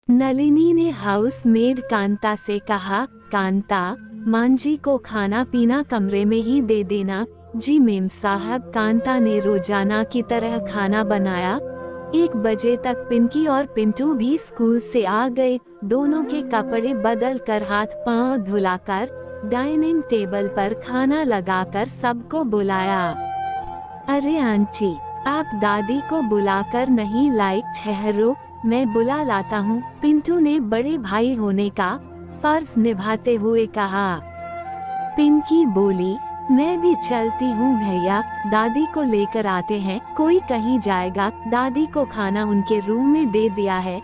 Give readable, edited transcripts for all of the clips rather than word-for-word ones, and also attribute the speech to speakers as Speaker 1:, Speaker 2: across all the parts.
Speaker 1: नलिनी ने house made Kanta से कहा, कांता, मांझी को खाना पीना कमरे में ही दे देना। जी मेम साहब। कांता ने रोजाना की तरह खाना बनाया। 1 बजे तक पिंकी और पिंटू भी स्कूल से आ गए। दोनों के कपड़े बदल कर हाथ पांव धुलाकर डाइनिंग टेबल पर खाना लगाकर सबको बुलाया। अरे आंटी, आप दादी को बुलाकर नहीं लाई? ठहरो, मैं बुला लाता हूँ। पिंटू ने बड़े भाई होने का फर्ज निभाते हुए कहा। पिंकी बोली, मैं भी चलती हूँ भैया, दादी को लेकर आते हैं। कोई कहीं जाएगा? दादी को खाना उनके रूम में दे दिया है,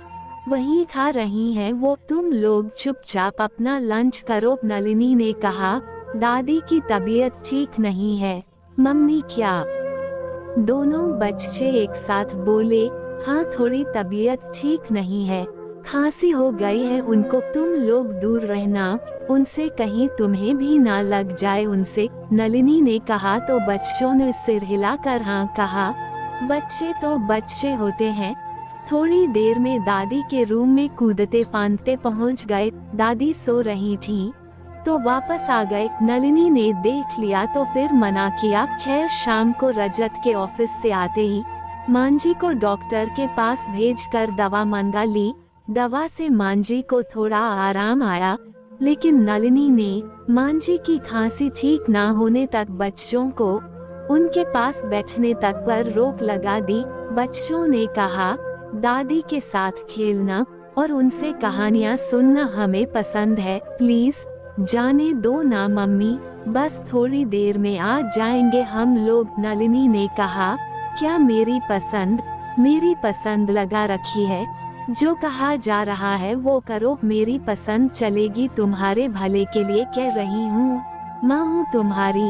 Speaker 1: वहीं खा रही हैं वो। तुम लोग चुपचाप अपना लंच करो। नलिनी ने कहा, दादी की तबीयत ठीक नहीं है। मम्मी क्या? दोनों बच्चे एक साथ बोले, हाँ थोड़ी तबीयत ठीक नहीं है, खांसी हो गई है उनको। तुम लोग दूर रहना उनसे, कहीं तुम्हें भी ना लग जाए उनसे। नलिनी ने कहा तो बच्चों ने सिर हिलाकर हाँ कहा। बच्चे तो बच्चे होते हैं। थोड़ी देर में दादी के रूम में कूदते फांदते पहुंच गए। दादी सो रही थीं, तो वापस आ गए। नलिनी ने देख लिया तो फिर मना किया। खैर शाम को रजत के ऑफिस से आते ही मांझी को डॉक्टर के पास भेजकर दवा मंगा ली। दवा से मांझी को थोड़ा आराम आया, लेकिन नलिनी ने मांझी की खांसी ठीक ना होने तक बच्चों को उनके पास बैठने तक पर रोक लगा दी। बच्चों ने कहा, दादी के साथ खेलना और उनसे कहानियाँ सुनना हमें पसंद है, प्लीज जाने दो ना मम्मी, बस थोड़ी देर में आ जाएंगे हम लोग। नलिनी ने कहा, क्या मेरी पसंद लगा रखी है? जो कहा जा रहा है वो करो, मेरी पसंद चलेगी, तुम्हारे भले के लिए कह रही हूँ, माँ हूँ तुम्हारी।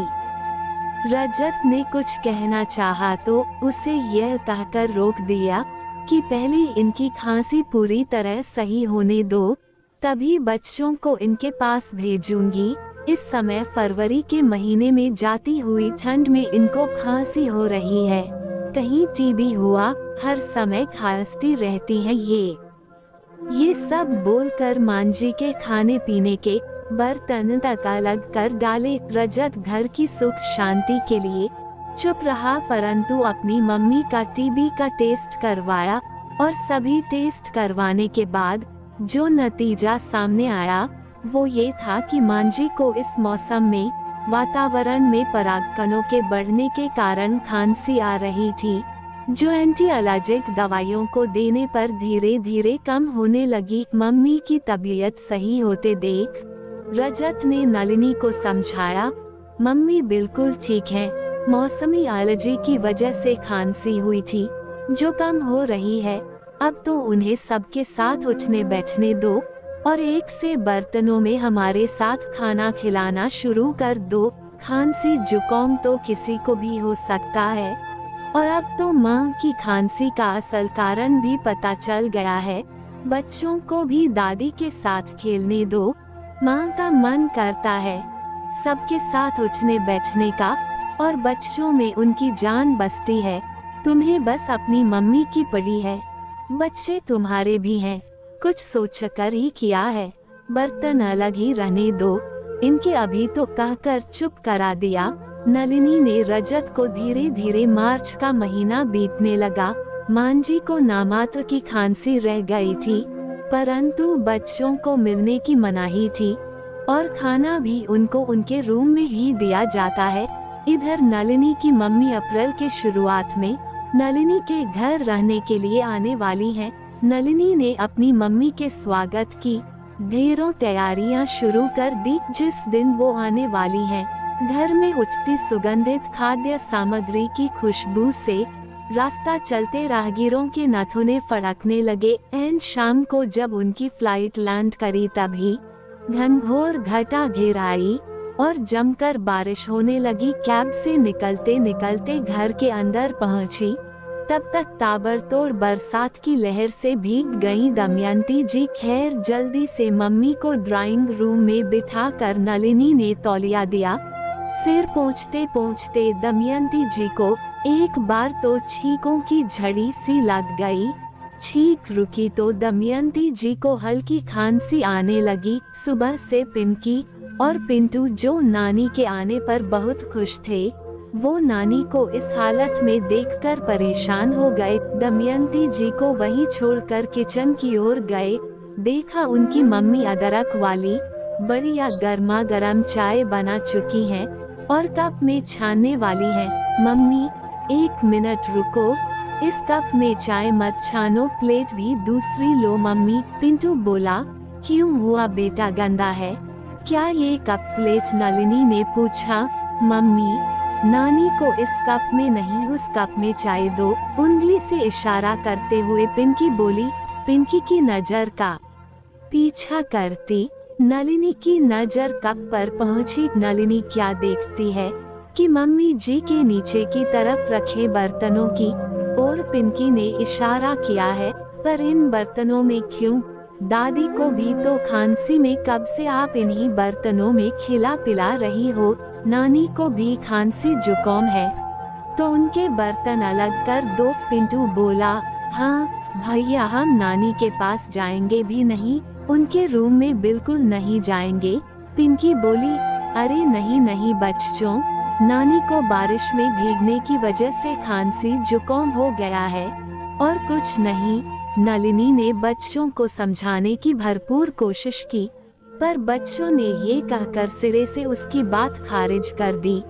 Speaker 1: रजत ने कुछ कहना चाहा तो उसे यह कहकर रोक दिया कि पहले इनकी खांसी पूरी तरह सही होने दो, तभी बच्चों को इनके पास भेजूंगी। इस समय फरवरी के महीने में जाती हुई ठंड में इनको खांसी हो रही है, कहीं टीबी हुआ, हर समय खांसती रहती हैं ये सब बोलकर मांझी के खाने पीने के बर्तन तक अलग कर डाले। रजत घर की सुख शांति के लिए चुप रहा, परंतु अपनी मम्मी का टीबी का टेस्ट करवाया और सभी टेस्ट करवाने के बाद जो नतीजा सामने आया वो ये था कि मांझी को इस मौसम में वातावरण में परागकणों के बढ़ने के कारण खांसी आ रही थी, जो एंटी एलर्जिक दवाइयों को देने पर धीरे धीरे कम होने लगी। मम्मी की तबीयत सही होते देख रजत ने नलिनी को समझाया, मम्मी बिल्कुल ठीक है, मौसमी एलर्जी की वजह से खांसी हुई थी जो कम हो रही है। अब तो उन्हें सबके साथ उठने बैठने दो और एक से बर्तनों में हमारे साथ खाना खिलाना शुरू कर दो। खांसी जुकाम तो किसी को भी हो सकता है, और अब तो माँ की खांसी का असल कारण भी पता चल गया है। बच्चों को भी दादी के साथ खेलने दो, माँ का मन करता है सबके साथ उठने बैठने का, और बच्चों में उनकी जान बसती है। तुम्हें बस अपनी मम्मी की पड़ी है, बच्चे तुम्हारे भी हैं, कुछ सोचकर ही किया है, बर्तन अलग ही रहने दो इनके, अभी तो कहकर चुप करा दिया। नलिनी ने रजत को धीरे धीरे मार्च का महीना बीतने लगा। मांझी को नामात्र की खांसी रह गई थी, परंतु बच्चों को मिलने की मनाही थी और खाना भी उनको उनके रूम में ही दिया जाता है। इधर नलिनी की मम्मी अप्रैल के शुरुआत में नलिनी के घर रहने के लिए आने वाली हैं। नलिनी ने अपनी मम्मी के स्वागत की ढेरों तैयारियां शुरू कर दी। जिस दिन वो आने वाली हैं, घर में उठती सुगंधित खाद्य सामग्री की खुशबू से रास्ता चलते राहगीरों के नथुने फड़कने लगे। एंड शाम को जब उनकी फ्लाइट लैंड करी तभी घनघोर घटा घिर आई और जमकर बारिश होने लगी। कैब से निकलते निकलते घर के अंदर पहुंची, तब तक ताबड़तोड़ बरसात की लहर से भीग गई दमयंती जी। खैर जल्दी से मम्मी को ड्राइंग रूम में बिठा कर नलिनी ने तौलिया दिया। सिर पोंछते पोंछते दमयंती जी को एक बार तो छींकों की झड़ी सी लग गई। छींक रुकी तो दमयंती जी को हल्की खांसी आने लगी। सुबह से पिंकी और पिंटू जो नानी के आने पर बहुत खुश थे, वो नानी को इस हालत में देखकर परेशान हो गए। दमयंती जी को वहीं छोड़कर किचन की ओर गए। देखा उनकी मम्मी अदरक वाली बढ़िया गर्मा गर्म चाय बना चुकी हैं और कप में छानने वाली है। मम्मी, 1 मिनट रुको, इस कप में चाय मत छानो, प्लेट भी दूसरी लो मम्मी। पिंटू बोला, क्यों हुआ बेटा, गंदा है क्या ये कप प्लेट? नलिनी ने पूछा। मम्मी, नानी को इस कप में नहीं उस कप में चाय दो, उंगली से इशारा करते हुए पिंकी बोली। पिंकी की नजर का पीछा करती नलिनी की नजर कप पर पहुंची। नलिनी क्या देखती है कि मम्मी जी के नीचे की तरफ रखे बर्तनों की और पिंकी ने इशारा किया है, पर इन बर्तनों में क्यों? दादी को भी तो खांसी में, कब से आप इन्हीं बर्तनों में खिला पिला रही हो? नानी को भी खांसी जुकाम है तो उनके बर्तन अलग कर दो। पिंटू बोला, हाँ भैया, हम नानी के पास जाएंगे भी नहीं, उनके रूम में बिल्कुल नहीं जाएंगे। पिंकी बोली, अरे नहीं नहीं बच्चों, नानी को बारिश में भीगने की वजह से खांसी जुकाम हो गया है और कुछ नहीं। नलिनी ने बच्चों को समझाने की भरपूर कोशिश की, पर बच्चों ने ये कहकर सिरे से उसकी बात खारिज कर दी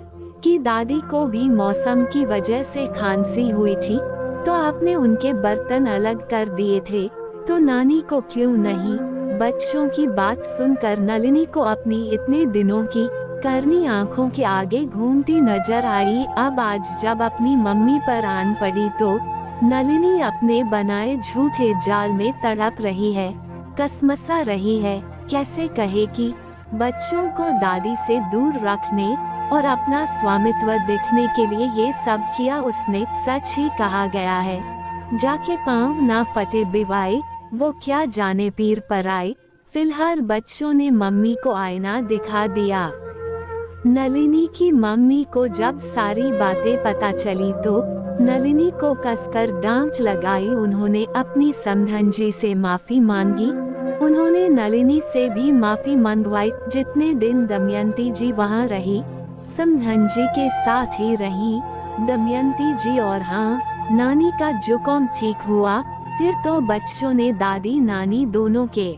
Speaker 1: कि दादी को भी मौसम की वजह से खांसी हुई थी तो आपने उनके बर्तन अलग कर दिए थे, तो नानी को क्यों नहीं? बच्चों की बात सुनकर नलिनी को अपनी इतने दिनों की करनी आंखों के आगे घूमती नजर आई। अब आज जब अपनी मम्मी पर आन पड़ी तो नलिनी अपने बनाए झूठे जाल में तड़प रही है, कसमसा रही है। कैसे कहे कि बच्चों को दादी से दूर रखने और अपना स्वामित्व दिखने के लिए ये सब किया उसने। सच ही कहा गया है, जाके पाँव ना फटे बिवाए, वो क्या जाने पीर पर आए। फिलहाल बच्चों ने मम्मी को आईना दिखा दिया। नलिनी की मम्मी को जब सारी बातें पता चली तो नलिनी को कसकर डांट लगाई। उन्होंने अपनी समधन से माफी मांगी। उन्होंने नलिनी से भी माफी मंगवाई। जितने दिन दमयंती जी वहाँ रही, समधन जी के साथ ही रही दमयंती जी, और हाँ, नानी का जुकाम ठीक हुआ। फिर तो बच्चों ने दादी नानी दोनों के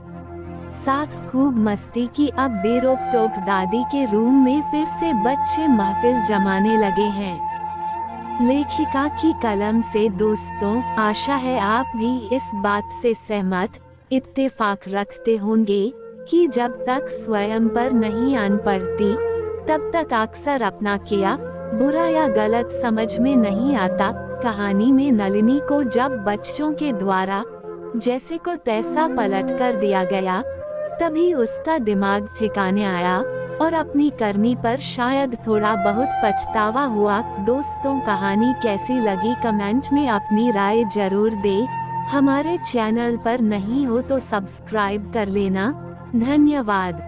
Speaker 1: साथ खूब मस्ती की। अब बेरोक टोक दादी के रूम में फिर से बच्चे महफिल जमाने लगे हैं। लेखिका की कलम से। दोस्तों, आशा है आप भी इस बात से सहमत इत्तेफाक रखते होंगे कि जब तक स्वयं पर नहीं आन पड़ती तब तक अक्सर अपना किया बुरा या गलत समझ में नहीं आता। कहानी में नलिनी को जब बच्चों के द्वारा जैसे को तैसा पलट कर दिया गया, तभी उसका दिमाग ठिकाने आया और अपनी करनी पर शायद थोड़ा बहुत पछतावा हुआ। दोस्तों, कहानी कैसी लगी कमेंट में अपनी राय जरूर दें। हमारे चैनल पर नहीं हो तो सब्सक्राइब कर लेना। धन्यवाद।